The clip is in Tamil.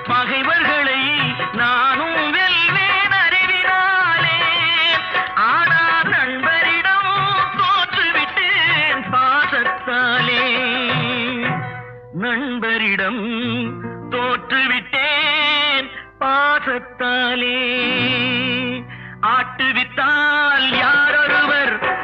பகைவர்களை நானும் வெல்வேன் அறிவினாலே. ஆனால் நண்பரிடம் தோற்றுவிட்டேன் பாசத்தாலே. நண்பரிடம் தோற்றுவிட்டேன் பாசத்தாலே. ஆட்டுவித்தால் யாரொருவர்